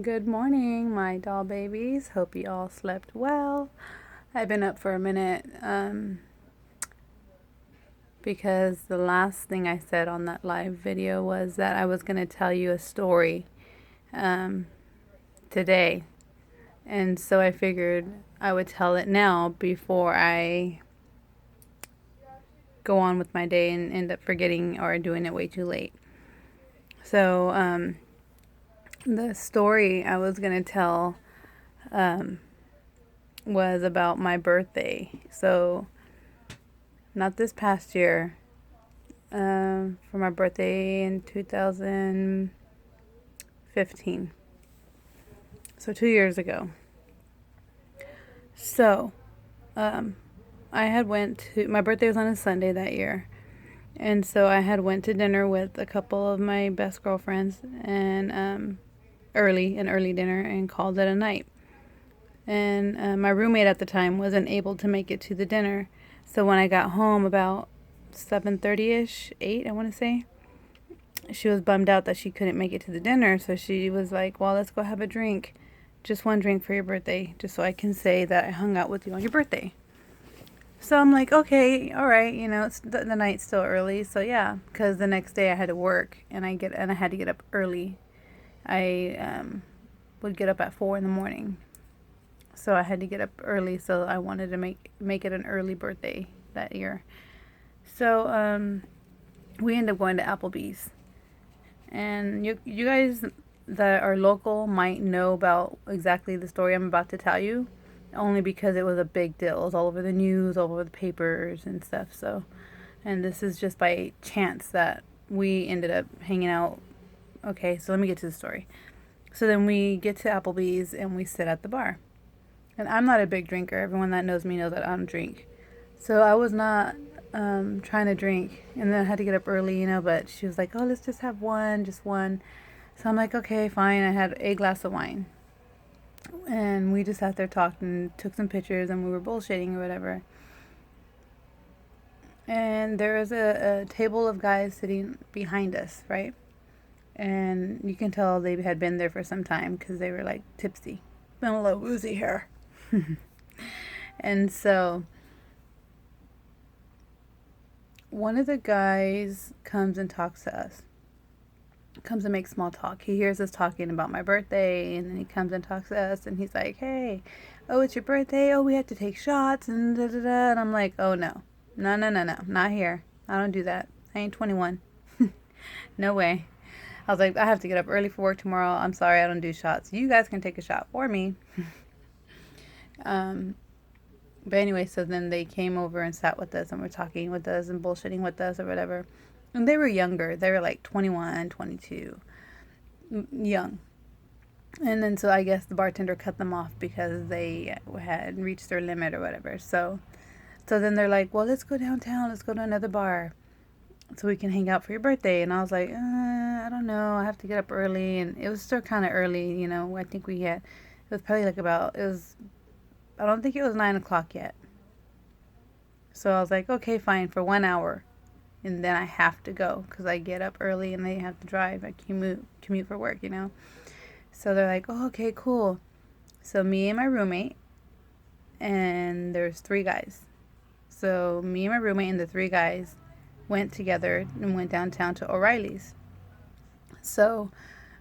Good morning, my doll babies. Hope you all slept well. I've been up for a minute because the last thing I said on that live video was that I was going to tell you a story um, today. And so I figured I would tell it now before I go on with my day and end up forgetting or doing it way too late. So the story I was going to tell was about my birthday. So, not this past year, for my birthday in 2015. So 2 years ago. So, I had went to, my birthday was on a Sunday that year. And so I had went to dinner with a couple of my best girlfriends and an early dinner and called it a night. And my roommate at the time wasn't able to make it to the dinner. So when I got home about 7:30ish, 8, I want to say, she was bummed out that she couldn't make it to the dinner. So she was like, well, let's go have a drink. Just one drink for your birthday, just so I can say that I hung out with you on your birthday. So I'm like, okay, all right, it's the night's still early, so yeah, because the next day I had to work and I had to get up early. I would get up at 4 in the morning, so I had to get up early. So I wanted to make it an early birthday that year. So we ended up going to Applebee's, and you guys that are local might know about exactly the story I'm about to tell you, only because it was a big deal. It was all over the news, all over the papers and stuff. So, and this is just by chance that we ended up hanging out. Okay, so let me get to the story. So then we get to Applebee's and we sit at the bar. And I'm not a big drinker. Everyone that knows me knows that I don't drink. So I was not trying to drink. And then I had to get up early, but she was like, oh, let's just have one, just one. So I'm like, okay, fine. I had a glass of wine. And we just sat there, talked, and took some pictures, and we were bullshitting or whatever. And there was a table of guys sitting behind us, right? And you can tell they had been there for some time because they were like tipsy. Been a little woozy here. And so one of the guys comes and talks to us. Comes and makes small talk. He hears us talking about my birthday, and then he comes and talks to us, and he's like, hey, oh, it's your birthday. Oh, we have to take shots, and da da da. And I'm like, oh, no. No, no, no, no. Not here. I don't do that. I ain't 21. No way. I was like, I have to get up early for work tomorrow. I'm sorry, I don't do shots. You guys can take a shot for me. But anyway, so then they came over and sat with us and were talking with us and bullshitting with us or whatever. And they were younger. They were like 21, 22. Young. And then so I guess the bartender cut them off because they had reached their limit or whatever. So then they're like, well, let's go downtown. Let's go to another bar so we can hang out for your birthday. And I was like, I don't know. I have to get up early. And it was still kind of early, I think it was probably like I don't think it was 9 o'clock yet. So I was like, okay, fine, for 1 hour. And then I have to go because I get up early and they have to drive. I commute for work, So they're like, oh, okay, cool. So me and my roommate, and there's 3 guys. So me and my roommate and the 3 guys went together and went downtown to O'Reilly's. So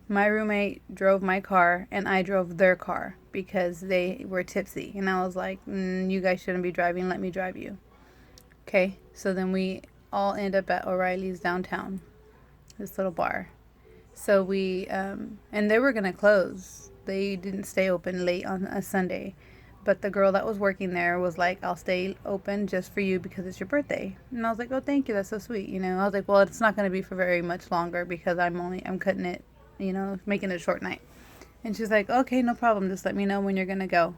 my roommate drove my car and I drove their car because they were tipsy. And I was like, you guys shouldn't be driving. Let me drive you. Okay, so then we all end up at O'Reilly's downtown, this little bar. So we, and they were going to close. They didn't stay open late on a Sunday. But the girl that was working there was like, I'll stay open just for you because it's your birthday. And I was like, oh, thank you. That's so sweet. I was like, well, it's not going to be for very much longer because I'm cutting it, making it a short night. And she's like, okay, no problem. Just let me know when you're going to go.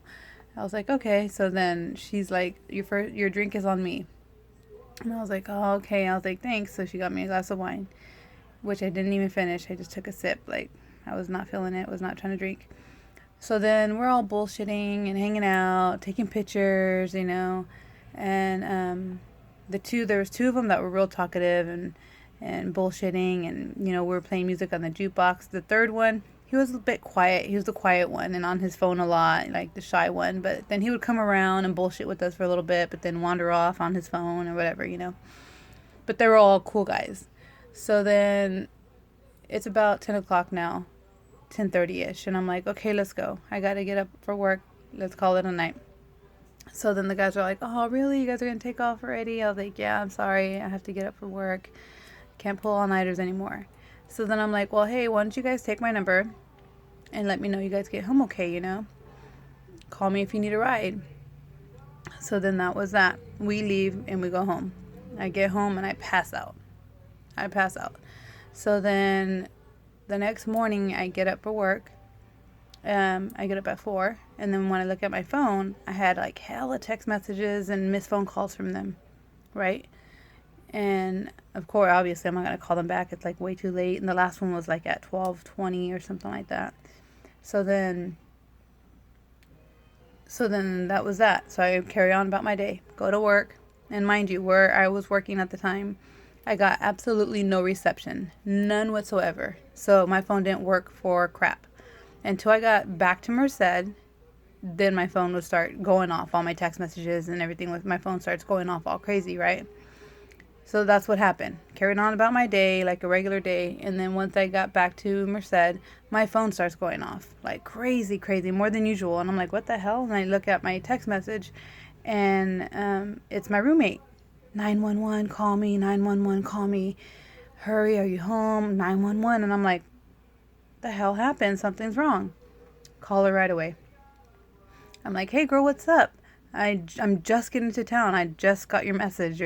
I was like, okay. So then she's like, your drink is on me. And I was like, oh, okay. I was like, thanks. So she got me a glass of wine, which I didn't even finish. I just took a sip. Like, I was not feeling it. Was not trying to drink. So then we're all bullshitting and hanging out, taking pictures, and there was 2 of them that were real talkative and bullshitting, and we were playing music on the jukebox. The third one, he was a bit quiet. He was the quiet one and on his phone a lot, like the shy one. But then he would come around and bullshit with us for a little bit, but then wander off on his phone or whatever, you know. But they were all cool guys. So then it's about 10 o'clock now, 10:30ish, and I'm like, okay, let's go. I got to get up for work. Let's call it a night. So then the guys are like, oh, really? You guys are going to take off already? I was like, yeah, I'm sorry. I have to get up for work. Can't pull all-nighters anymore. So then I'm like, well, hey, why don't you guys take my number and let me know you guys get home okay, you know? Call me if you need a ride. So then that was that. We leave and we go home. I get home and I pass out. So then the next morning I get up for work. I get up at 4, and then when I look at my phone, I had like hella text messages and missed phone calls from them, right? And of course, obviously, I'm not gonna call them back. It's like way too late. And the last one was like at 12:20 or something like that. So then, that was that. So I carry on about my day, go to work, and mind you, where I was working at the time, I got absolutely no reception, none whatsoever. So my phone didn't work for crap until I got back to Merced. Then my phone would start going off, all my text messages and everything with my phone starts going off all crazy, right? So that's what happened. Carried on about my day like a regular day, and then once I got back to Merced, my phone starts going off like crazy, more than usual. And I'm like, what the hell? And I look at my text message, and it's my roommate. 911, call me. 911, call me. Hurry, are you home? 911. And I'm like, the hell happened? Something's wrong. Call her right away. I'm like, hey girl, what's up? I'm just getting to town. I just got your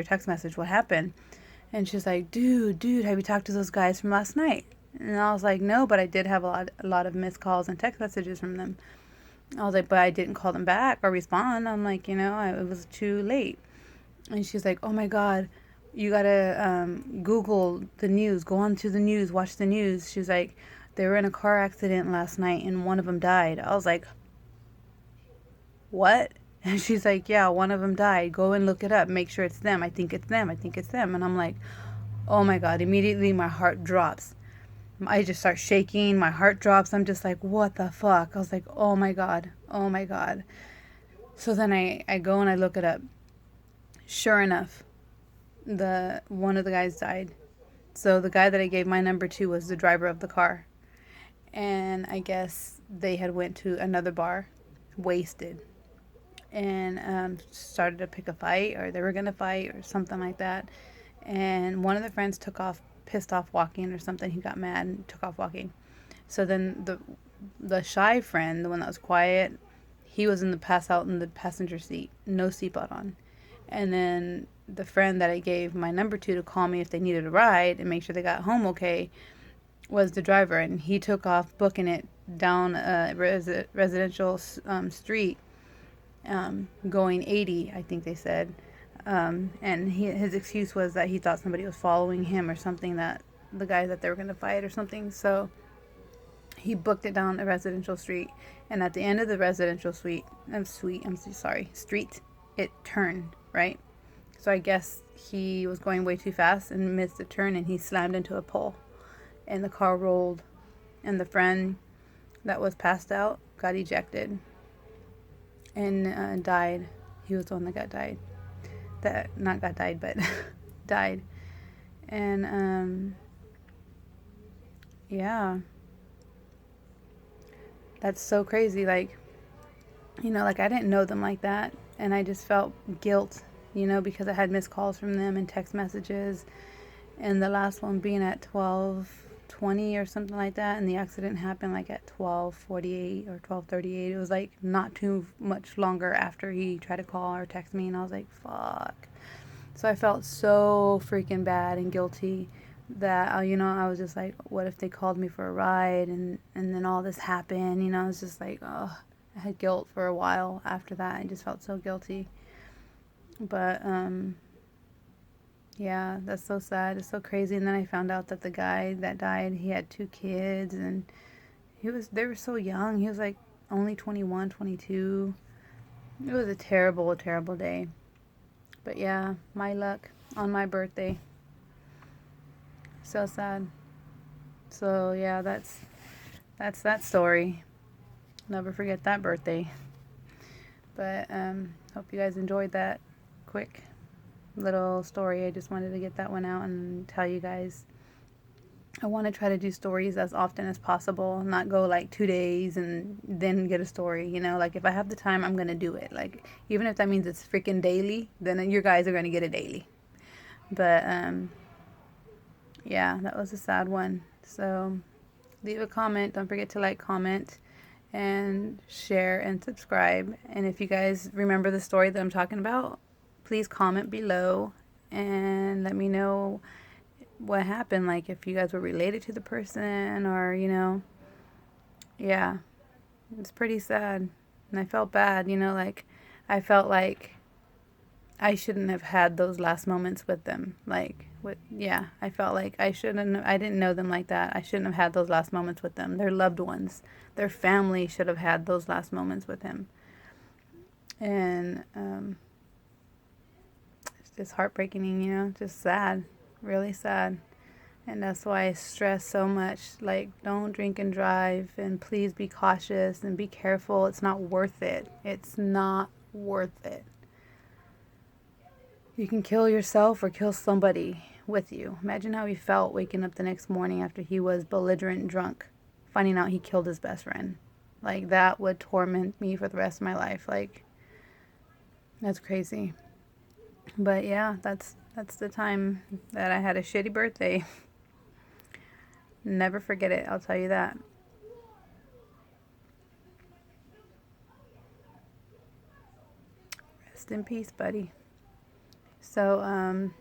text message. What happened? And she's like, dude, have you talked to those guys from last night? And I was like, no, but I did have a lot of missed calls and text messages from them. I was like, but I didn't call them back or respond. I'm like, it was too late. And she's like, oh my God, you gotta Google the news. Go on to the news. Watch the news. She's like, they were in a car accident last night and one of them died. I was like, what? And she's like, yeah, one of them died. Go and look it up. Make sure it's them. I think it's them. And I'm like, oh my God. Immediately my heart drops. I just start shaking. My heart drops. I'm just like, what the fuck? I was like, oh my God. So then I go and I look it up. Sure enough, one of the guys died. So the guy that I gave my number to was the driver of the car. And I guess they had went to another bar, wasted, and started to pick a fight, or they were going to fight or something like that. And one of the friends took off, pissed off walking or something. He got mad and took off walking. So then the shy friend, the one that was quiet, he was pass out in the passenger seat, no seatbelt on. And then the friend that I gave my number to call me if they needed a ride and make sure they got home okay was the driver. And he took off booking it down a residential street, going 80, I think they said. And his excuse was that he thought somebody was following him or something, that the guy that they were going to fight or something. So he booked it down a residential street. And at the end of the residential street, it turned, right? So I guess he was going way too fast and missed the turn, and he slammed into a pole. And the car rolled. And the friend that was passed out got ejected and died. He was the one that died. Died. And yeah, that's so crazy. Like, like I didn't know them like that, and I just felt guilt, because I had missed calls from them and text messages, and the last one being at 12:20 or something like that, and the accident happened like at 12:48 or 12:38. It was like not too much longer after he tried to call or text me, and I was like, fuck. So I felt so freaking bad and guilty that, I was just like, what if they called me for a ride and then all this happened, I was just like, oh, I had guilt for a while after that. I just felt so guilty. But, yeah, that's so sad. It's so crazy. And then I found out that the guy that died, he had 2 kids, and they were so young. He was like only 21, 22. It was a terrible, terrible day. But yeah, my luck on my birthday. So sad. So yeah, that's that's that story. Never forget that birthday. But hope you guys enjoyed that quick little story. I just wanted to get that one out and tell you guys. I want to try to do stories as often as possible, not go like 2 days and then get a story. You know, like if I have the time, I'm going to do it. Like, even if that means it's freaking daily, then your guys are going to get it daily. But yeah, that was a sad one. So leave a comment. Don't forget to like, comment, and share and subscribe. And if you guys remember the story that I'm talking about, please comment below and let me know what happened. Like if you guys were related to the person, or yeah, it's pretty sad. And I felt bad, like I felt like I shouldn't have had those last moments with them. I felt like I didn't know them like that. I shouldn't have had those last moments with them. Their loved ones, their family should have had those last moments with him. And it's just heartbreaking, just sad, really sad. And that's why I stress so much, like, don't drink and drive, and please be cautious and be careful. It's not worth it. It's not worth it. You can kill yourself or kill somebody with you. Imagine how he felt waking up the next morning after he was belligerent drunk, finding out he killed his best friend. Like, that would torment me for the rest of my life. Like, that's crazy. But yeah, that's the time that I had a shitty birthday. Never forget it, I'll tell you that. Rest in peace, buddy. So,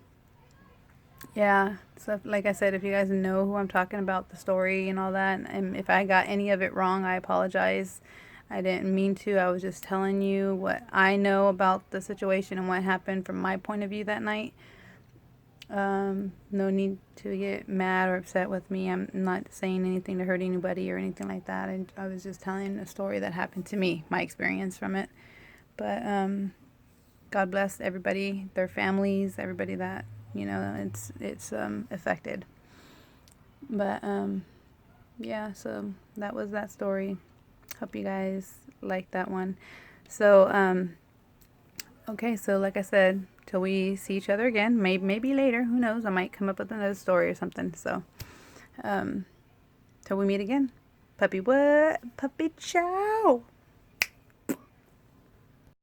yeah, so like I said, if you guys know who I'm talking about, the story and all that, and if I got any of it wrong, I apologize. I didn't mean to. I was just telling you what I know about the situation and what happened from my point of view that night. No need to get mad or upset with me. I'm not saying anything to hurt anybody or anything like that. And I was just telling a story that happened to me, my experience from it. But God bless everybody, their families, everybody that it's affected. But yeah, so that was that story. Hope you guys liked that one. So okay, so like I said, till we see each other again, maybe later, who knows, I might come up with another story or something. So till we meet again, puppy what? Puppy chow.